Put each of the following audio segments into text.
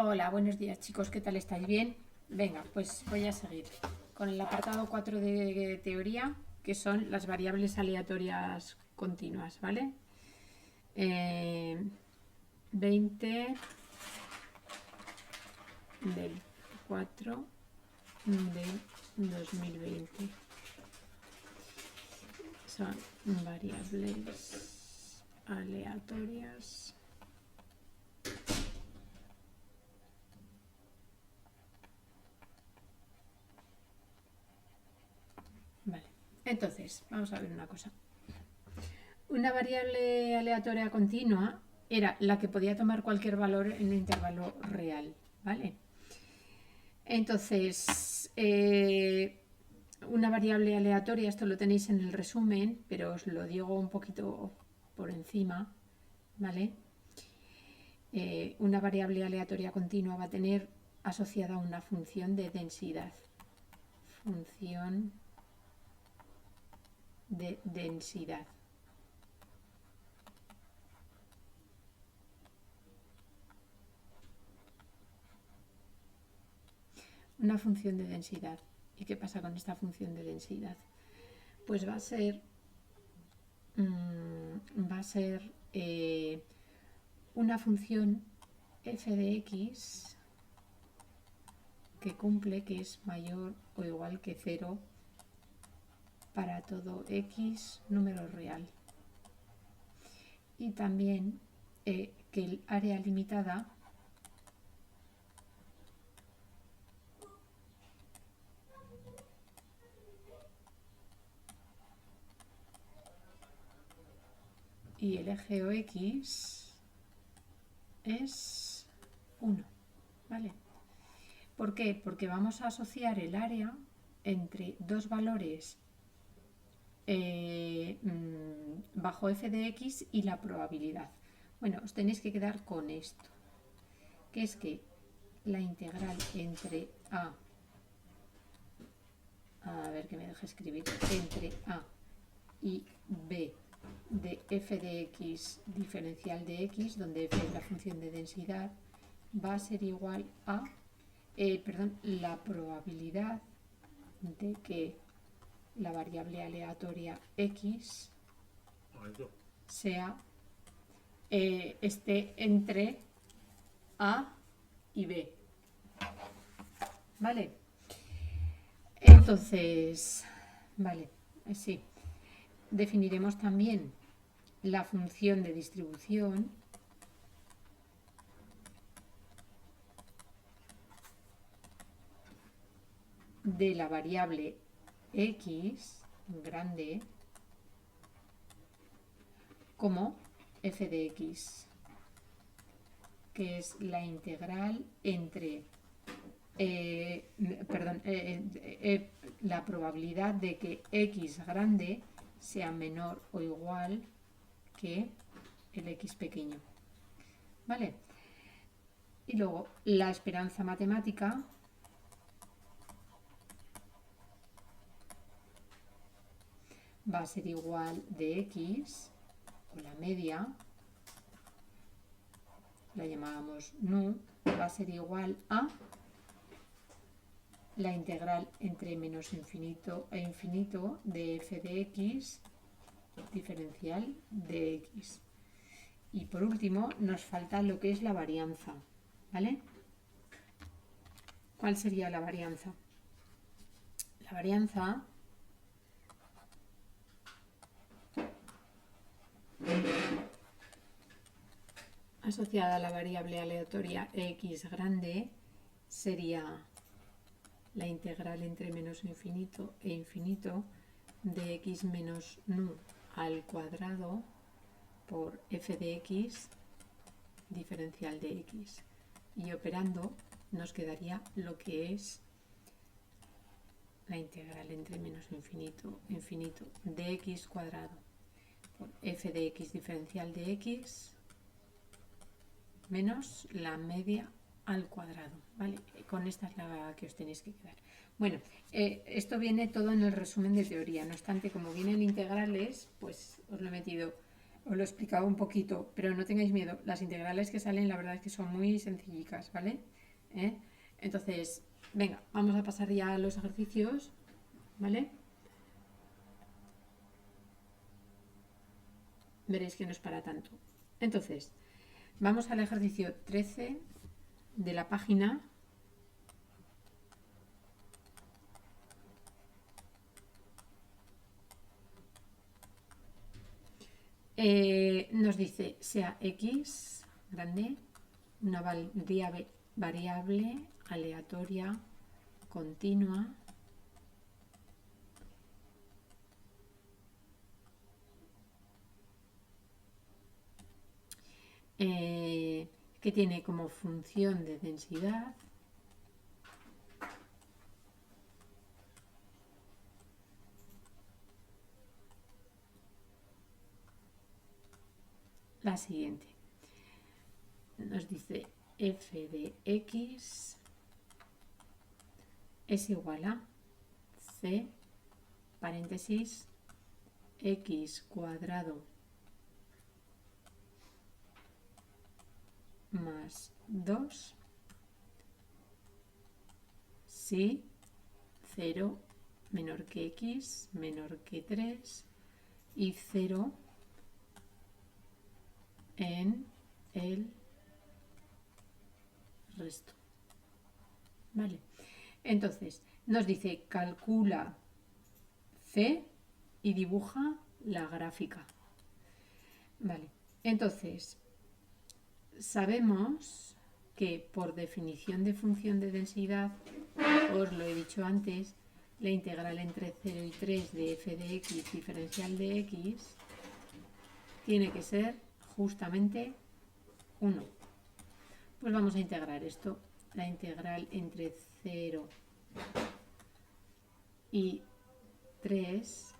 Hola, buenos días chicos, ¿qué tal estáis? ¿Bien? Venga, pues voy a seguir con el apartado 4 de teoría, que son las variables aleatorias continuas, ¿vale? 20 del 4 de 2020. Son variables aleatorias. Vale, entonces, vamos a ver una cosa. Una variable aleatoria continua era la que podía tomar cualquier valor en un intervalo real, ¿vale? Entonces, una variable aleatoria, esto lo tenéis en el resumen, pero os lo digo un poquito por encima, ¿vale? Una variable aleatoria continua va a tener asociada una función de densidad. Función de densidad. Una función de densidad. ¿Y qué pasa con esta función de densidad? Pues va a ser una función f de x que cumple que es mayor o igual que 0 para todo x número real. Y también que el área limitada y el eje o x es 1, ¿vale? ¿Por qué? Porque vamos a asociar el área entre dos valores bajo f de x y la probabilidad. Bueno, os tenéis que quedar con esto, que es que la integral entre a ver que me deja escribir, entre a y b de f de x diferencial de x, donde f es la función de densidad, va a ser igual a la probabilidad de que la variable aleatoria x sea esté entre a y b, ¿vale? Entonces, vale, sí, definiremos también la función de distribución de la variable x grande como f de x, que es la integral entre la probabilidad de que x grande sea menor o igual que el x pequeño, ¿vale? Y luego la esperanza matemática va a ser igual de x, o la media, la llamábamos nu, va a ser igual a la integral entre menos infinito e infinito de f de x diferencial de x. Y por último nos falta lo que es la varianza, ¿vale? ¿Cuál sería la varianza? La varianza asociada a la variable aleatoria x grande sería la integral entre menos infinito e infinito de x menos nu al cuadrado por f de x diferencial de x. Y operando nos quedaría lo que es la integral entre menos infinito e infinito de x cuadrado por f de x diferencial de x menos la media al cuadrado, ¿vale? Con esta es la que os tenéis que quedar. Bueno, esto viene todo en el resumen de teoría, no obstante, como vienen integrales, pues os lo he metido os lo he explicado un poquito, pero no tengáis miedo. Las integrales que salen, la verdad es que son muy sencillicas, ¿vale? Entonces, venga, vamos a pasar ya a los ejercicios, ¿vale? Veréis que no es para tanto. Entonces, vamos al ejercicio 13 de la página. Nos dice, sea X grande, una variable aleatoria continua que tiene como función de densidad la siguiente. Nos dice f de x es igual a c, paréntesis, x cuadrado más 2 si 0 menor que x menor que 3 y 0 en el resto. Vale, entonces nos dice calcula c y dibuja la gráfica. Vale, entonces sabemos que por definición de función de densidad, os lo he dicho antes, la integral entre 0 y 3 de f de x diferencial de x tiene que ser justamente 1. Pues vamos a integrar esto, la integral entre 0 y 3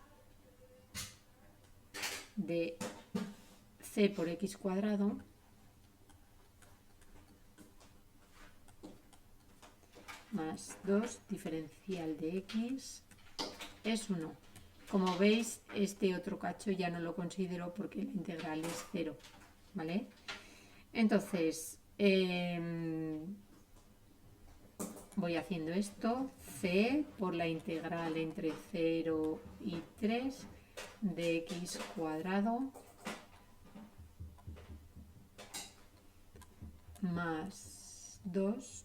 de c por x cuadrado más 2 diferencial de x es 1. Como veis, este otro cacho ya no lo considero porque la integral es 0, ¿vale? Entonces, voy haciendo esto, c por la integral entre 0 y 3 de x cuadrado más 2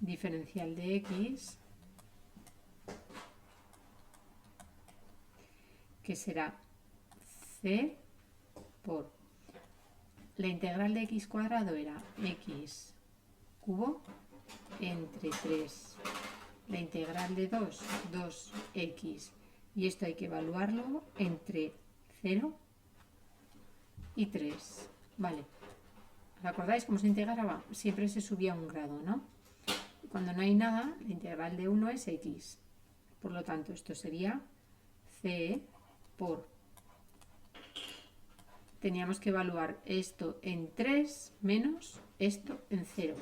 diferencial de x, que será c por la integral de x cuadrado era x cubo entre 3, la integral de 2, 2x, y esto hay que evaluarlo entre 0 y 3, ¿vale? ¿Os acordáis cómo se integraba? Siempre se subía un grado, ¿no? Cuando no hay nada, la integral de 1 es x. Por lo tanto, esto sería c por... Teníamos que evaluar esto en 3 menos esto en 0.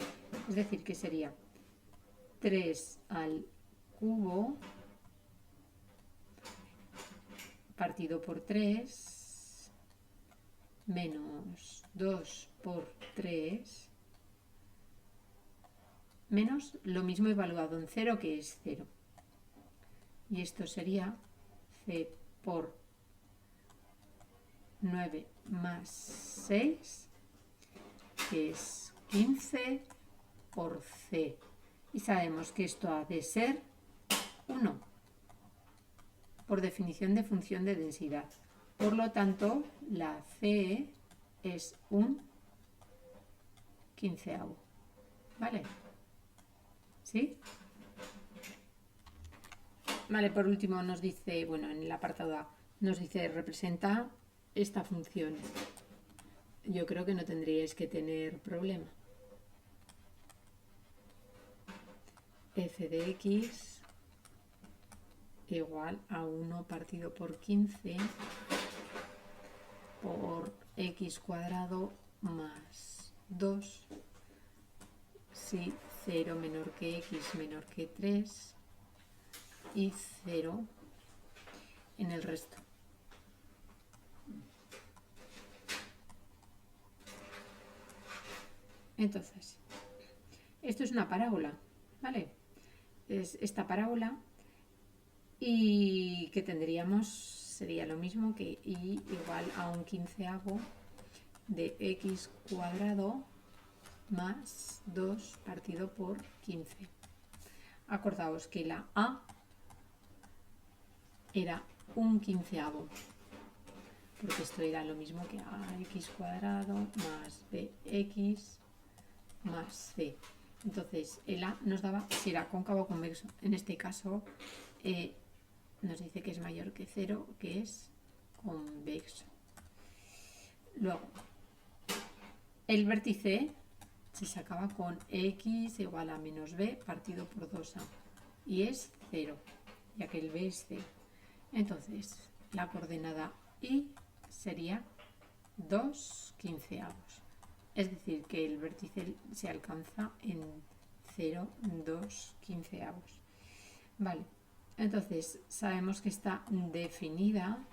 Es decir, que sería 3 al cubo partido por 3 menos 2 por 3 menos lo mismo evaluado en 0, que es 0. Y esto sería c por 9 más 6, que es 15 por c. Y sabemos que esto ha de ser 1, por definición de función de densidad. Por lo tanto, la c es un quinceavo. ¿Vale? ¿Sí? Vale, por último nos dice, bueno, en el apartado A, nos dice representa esta función. Yo creo que no tendríais que tener problema. F de x igual a 1 partido por 15 por x cuadrado más 2 si 0 menor que x menor que 3 y 0 en el resto. Entonces, esto es una parábola, ¿vale? Es esta parábola y que tendríamos, sería lo mismo que y igual a un quinceavo de x cuadrado más 2 partido por 15. Acordaos que la a era un quinceavo, porque esto era lo mismo que ax cuadrado más bx más c. Entonces el a nos daba si era cóncavo o convexo. En este caso nos dice que es mayor que 0, que es convexo. Luego, el vértice se sacaba con x igual a menos b partido por 2a. Y es 0, ya que el b es 0. Entonces, la coordenada y sería 2 quinceavos. Es decir, que el vértice se alcanza en 0, 2 quinceavos. Vale, entonces sabemos que está definida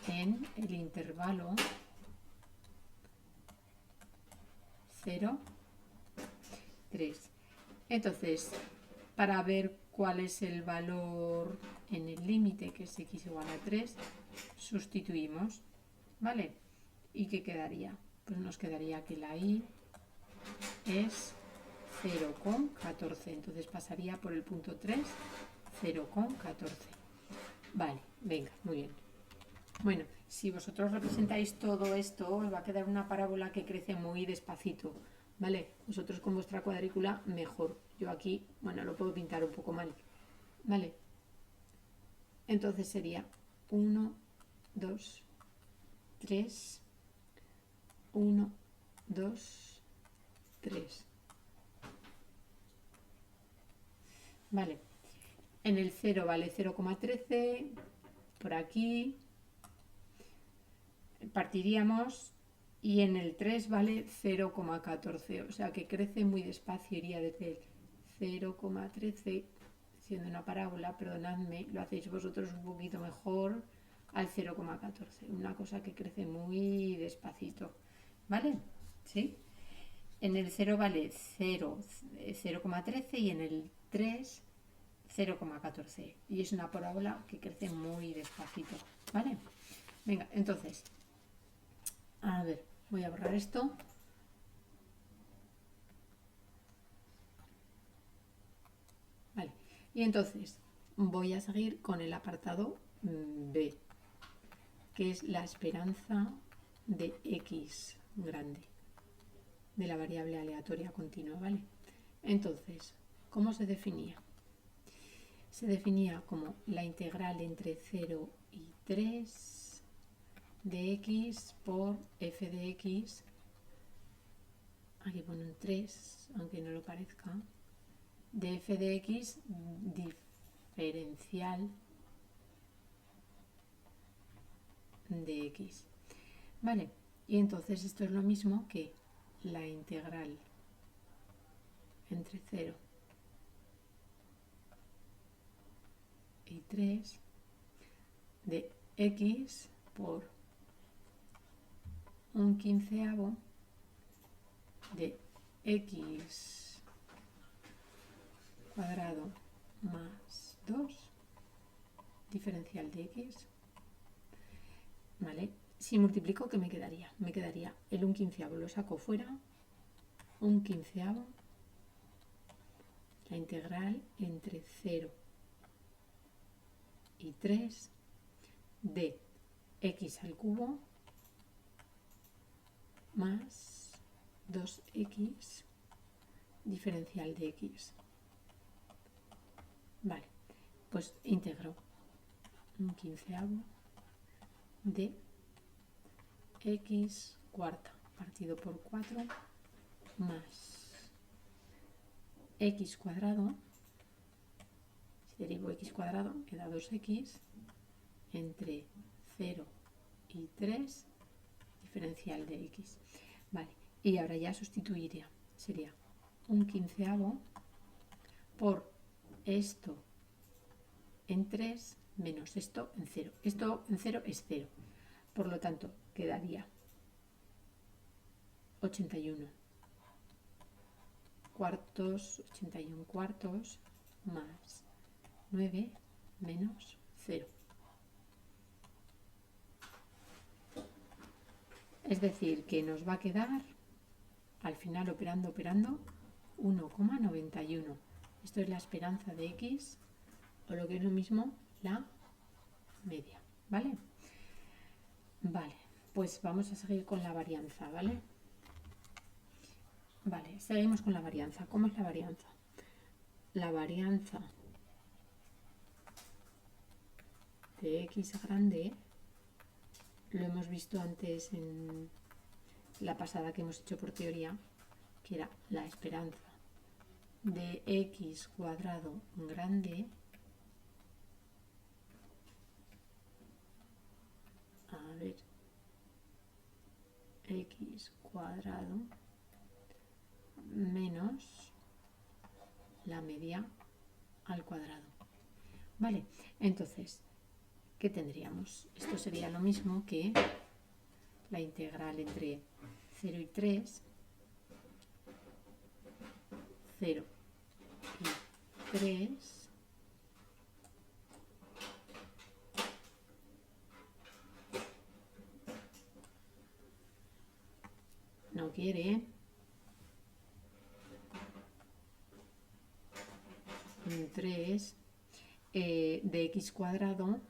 en el intervalo 0, 3. Entonces, para ver cuál es el valor en el límite, que es x igual a 3, sustituimos, ¿vale? ¿Y qué quedaría? Pues nos quedaría que la y es 0,14. Entonces pasaría por el punto 3, 0,14. Vale, venga, muy bien. Bueno, si vosotros representáis todo esto, os va a quedar una parábola que crece muy despacito, ¿vale? Vosotros con vuestra cuadrícula mejor. Yo aquí, bueno, lo puedo pintar un poco mal, ¿vale? Entonces sería 1, 2, 3, 1, 2, 3. Vale, en el 0 vale 0,13, por aquí partiríamos y en el 3 vale 0,14, o sea que crece muy despacio, iría desde el 0,13, siendo una parábola, perdonadme, lo hacéis vosotros un poquito mejor, al 0,14, una cosa que crece muy despacito, ¿vale? ¿Sí? En el 0 vale 0,13 y en el 3 0,14 y es una parábola que crece muy despacito, ¿vale? Venga, entonces, a ver, voy a borrar esto. Vale, y entonces voy a seguir con el apartado B, que es la esperanza de x grande, de la variable aleatoria continua, ¿vale? Entonces, ¿cómo se definía? Se definía como la integral entre 0 y 3 de x por f de x, aquí pone un 3, aunque no lo parezca, de f de x diferencial de x. Vale, y entonces esto es lo mismo que la integral entre 0 y 3 de x por un quinceavo de x cuadrado más 2 diferencial de x. Vale, si multiplico, ¿qué me quedaría? Me quedaría el un quinceavo, lo saco fuera, un quinceavo, la integral entre 0 y 3 de x al cubo más 2x diferencial de x. Vale, pues integro un quinceavo de x cuarta partido por 4 más x cuadrado, si derivo x cuadrado me da 2x entre 0 y 3 diferencial de x. Vale, y ahora ya sustituiría, sería un quinceavo por esto en 3 menos esto en 0. Esto en 0 es 0, por lo tanto quedaría 81 cuartos, 81 cuartos más 9 menos 0. Es decir, que nos va a quedar, al final operando, 1,91. Esto es la esperanza de x, o lo que es lo mismo, la media, ¿vale? Vale, pues vamos a seguir con la varianza, ¿vale? Vale, seguimos con la varianza. ¿Cómo es la varianza? La varianza de x grande lo hemos visto antes en la pasada que hemos hecho por teoría, que era la esperanza de x cuadrado grande, a ver, x cuadrado menos la media al cuadrado. Vale, entonces, ¿qué tendríamos? Esto sería lo mismo que la integral entre 0 y 3, 0 y 3, no quiere, 3 de x cuadrado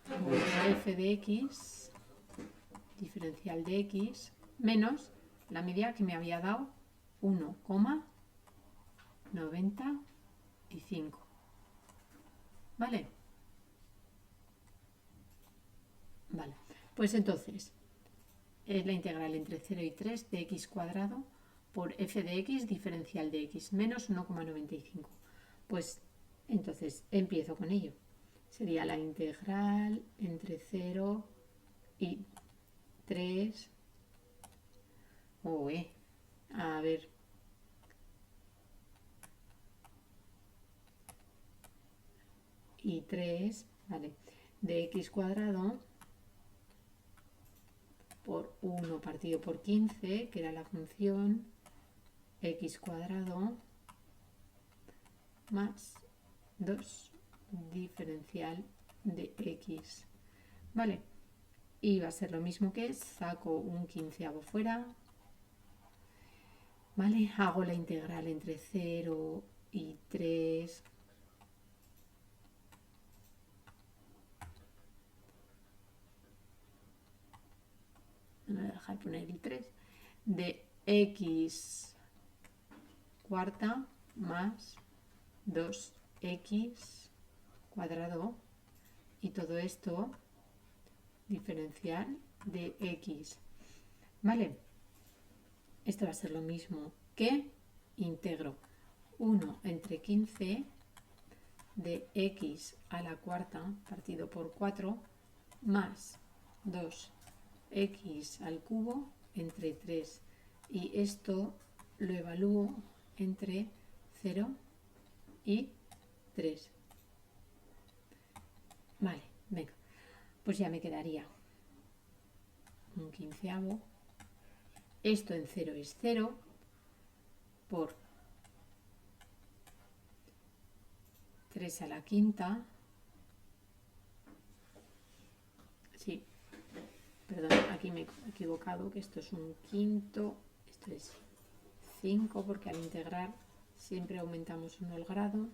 por f de x, diferencial de x, menos la media que me había dado 1,95. ¿Vale? Vale, pues entonces es la integral entre 0 y 3 de x cuadrado por f de x diferencial de x menos 1,95. Pues entonces empiezo con ello. Sería la integral entre 0 y 3. A ver. Y 3, vale, de x cuadrado por 1 partido por 15, que era la función x cuadrado más 2 diferencial de x. Vale, y va a ser lo mismo que saco un quinceavo fuera. Vale, hago la integral entre 0 y 3. No me voy a dejar poner el 3. De x cuarta más 2x cuadrado, y todo esto diferencial de x. ¿Vale? Esto va a ser lo mismo que integro 1 entre 15 de x a la cuarta partido por 4 más 2x al cubo entre 3. Y esto lo evalúo entre 0 y 3. Vale, venga. Pues ya me quedaría un quinceavo. Esto en 0 es 0 por 3 a la quinta. Sí, perdón, aquí me he equivocado, que esto es un quinto, esto es 5, porque al integrar siempre aumentamos 1 al grado,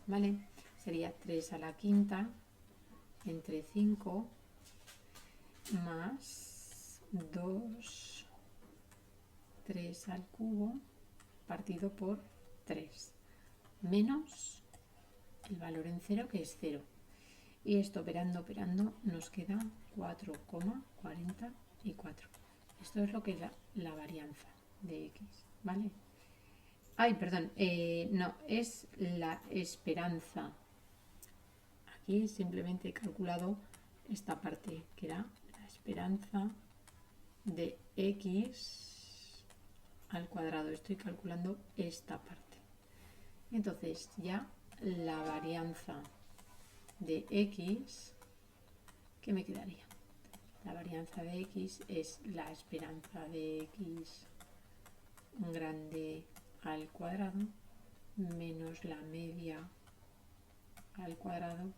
¿vale? Sería 3 a la quinta entre 5 más 2, 3 al cubo partido por 3, menos el valor en 0, que es 0. Y esto operando nos queda 4,44. Esto es lo que es la varianza de x, ¿vale? Ay, perdón, no, es la esperanza. Aquí simplemente he calculado esta parte, que era la esperanza de x al cuadrado. Estoy calculando esta parte. Entonces ya la varianza de x, ¿qué me quedaría? La varianza de x es la esperanza de x grande al cuadrado menos la media al cuadrado,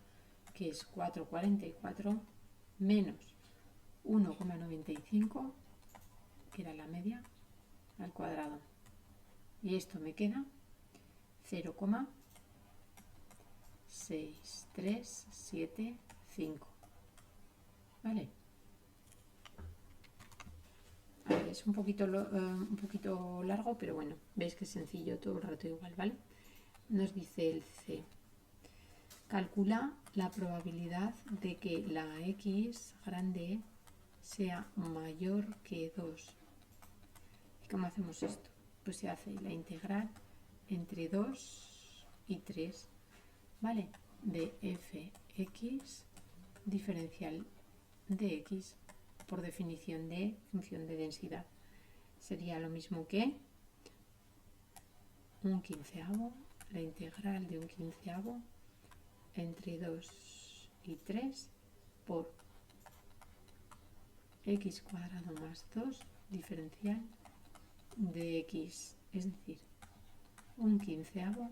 que es 4,44 menos 1,95, que era la media al cuadrado. Y esto me queda 0,6375. ¿Vale? A ver, es un poquito largo, pero bueno, veis que es sencillo, todo el rato igual, ¿vale? Nos dice el C. Calcula la probabilidad de que la x grande sea mayor que 2. ¿Y cómo hacemos esto? Pues se hace la integral entre 2 y 3, ¿vale? De fx diferencial de x por definición de función de densidad. Sería lo mismo que un quinceavo, la integral de un quinceavo entre 2 y 3 por x cuadrado más 2 diferencial de x, es decir, un quinceavo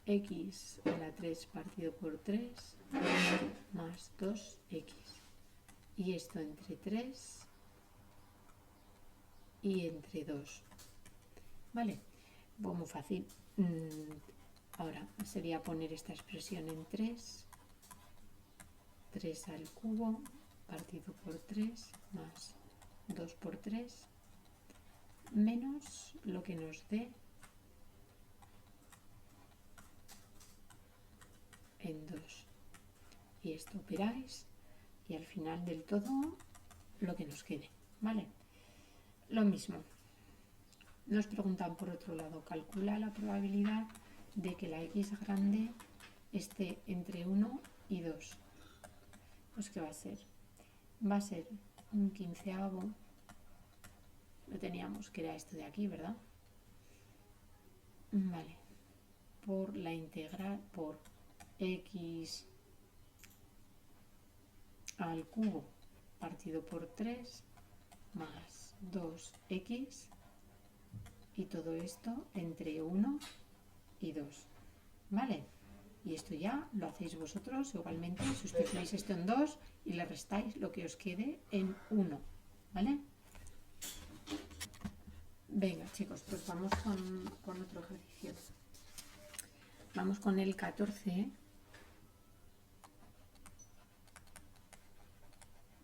x a la 3 partido por 3 más 2x. Y esto entre 3 y entre 2. ¿Vale? Pues muy fácil. Ahora sería poner esta expresión en 3 al cubo partido por 3 más 2 por 3 menos lo que nos dé en 2. Y esto operáis y al final del todo lo que nos quede, ¿vale? Lo mismo. Nos preguntan por otro lado, calcula la probabilidad de que la x grande esté entre 1 y 2. Pues ¿qué va a ser? Va a ser un quinceavo, lo teníamos que era esto de aquí, ¿verdad? Vale, por la integral por x al cubo partido por 3 más 2x y todo esto entre 1 y 2, ¿vale? Y esto ya lo hacéis vosotros igualmente, sustituís esto en 2 y le restáis lo que os quede en 1, ¿vale? Venga, chicos, pues vamos con otro ejercicio. Vamos con el 14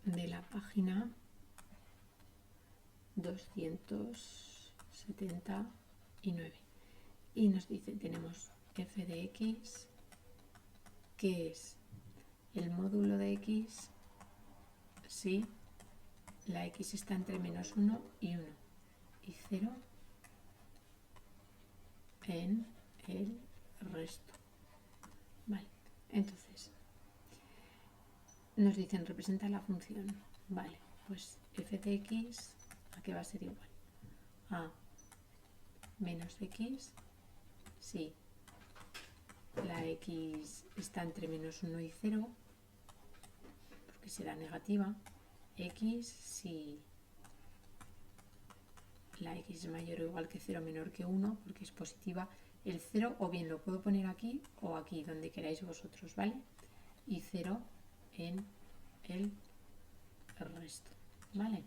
de la página 279. Y nos dice, tenemos f de x, que es el módulo de x si la x está entre menos 1 y 1 y 0 en el resto. Vale, entonces nos dicen representa la función. Vale, pues f de x, ¿a qué va a ser igual? A menos x si la x está entre menos 1 y 0, porque será negativa, x si la x es mayor o igual que 0 menor que 1, porque es positiva. El 0 o bien lo puedo poner aquí o aquí, donde queráis vosotros, ¿vale? Y 0 en el resto, ¿vale?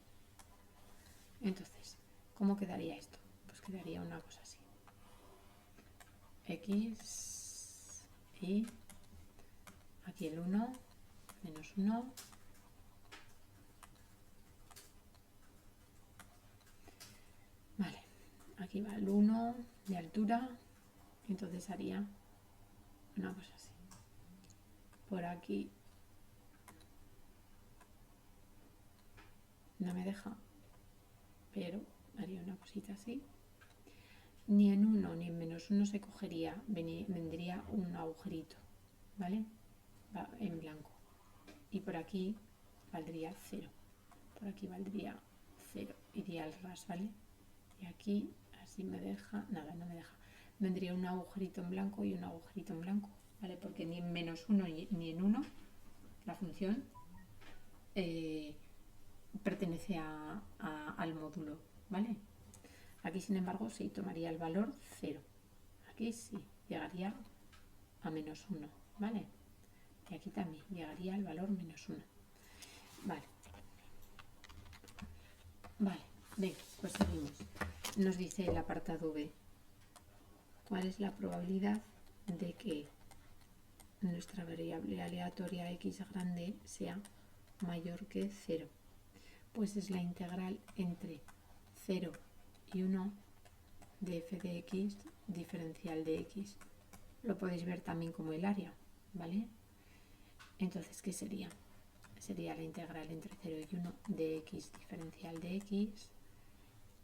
Entonces, ¿cómo quedaría esto? Pues quedaría una cosa así. X y aquí el 1 menos 1 vale, aquí va el 1 de altura, entonces haría una cosa así. Por aquí no me deja, pero haría una cosita así. Ni en 1 ni en menos 1 se cogería, vendría un agujerito, ¿vale? Va en blanco. Y por aquí valdría 0. Por aquí valdría 0. Iría al ras, ¿vale? Y aquí, así me deja, nada, no me deja. Vendría un agujerito en blanco y un agujerito en blanco, ¿vale? Porque ni en menos 1 ni en 1 la función pertenece al módulo, ¿vale? Aquí, sin embargo, sí, tomaría el valor 0. Aquí sí, llegaría a menos 1, ¿vale? Y aquí también llegaría al valor menos 1. Vale. Vale, venga, pues seguimos. Nos dice el apartado B. ¿Cuál es la probabilidad de que nuestra variable aleatoria x grande sea mayor que 0? Pues es la integral entre 0 y 1 de f de x diferencial de x. Lo podéis ver también como el área, ¿vale? Entonces, ¿qué sería? Sería la integral entre 0 y 1 de x diferencial de x.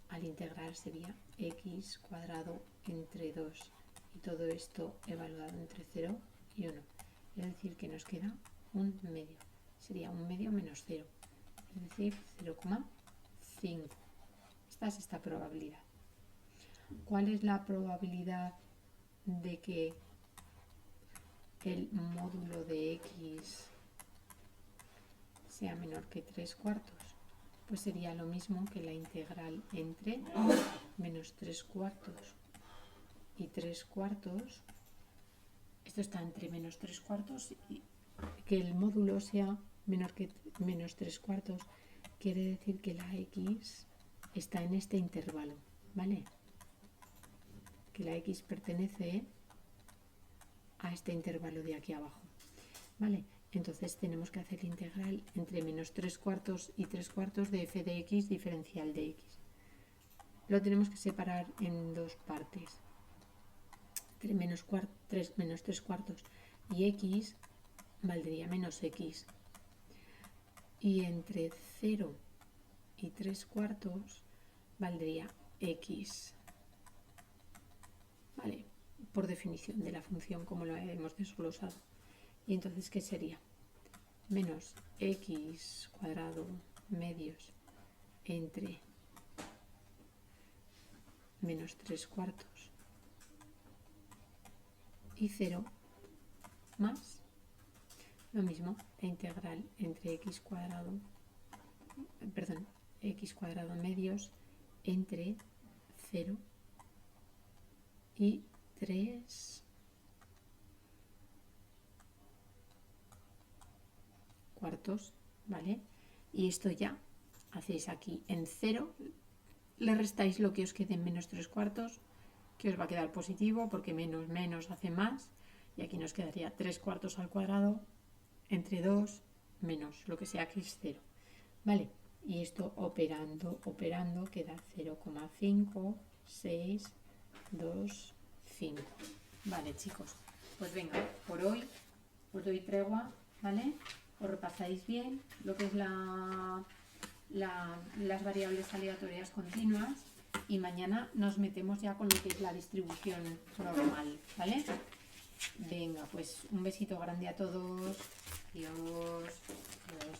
Al integrar sería x cuadrado entre 2 y todo esto evaluado entre 0 y 1. Es decir, que nos queda un medio. Sería un medio menos 0, es decir, 0,5. Esta es esta probabilidad. ¿Cuál es la probabilidad de que el módulo de x sea menor que 3/4? Pues sería lo mismo que la integral entre menos 3/4 y 3/4. Esto está entre menos 3/4 y que el módulo sea menor que menos 3/4 quiere decir que la x está en este intervalo, ¿vale? Que la x pertenece a este intervalo de aquí abajo, ¿vale? Entonces tenemos que hacer la integral entre menos 3/4 y 3/4 de f de x diferencial de x. Lo tenemos que separar en dos partes. Entre menos 3/4 y x valdría menos x. Y entre 0 y 3/4 valdría x. ¿Vale? Por definición de la función como lo hemos desglosado. Y entonces, ¿qué sería? Menos x cuadrado medios entre menos 3/4 y 0 más lo mismo, la integral entre x cuadrado medios entre 0 y 3/4, ¿vale? Y esto ya hacéis aquí en 0, le restáis lo que os quede en menos 3/4, que os va a quedar positivo porque menos menos hace más, y aquí nos quedaría 3/4 al cuadrado entre 2 menos lo que sea que es 0, ¿vale? Y esto operando queda 0,565. Vale, chicos, pues venga, por hoy os doy tregua, ¿vale? Os repasáis bien lo que es las variables aleatorias continuas y mañana nos metemos ya con lo que es la distribución normal, ¿vale? Venga, pues un besito grande a todos. Adiós. Adiós.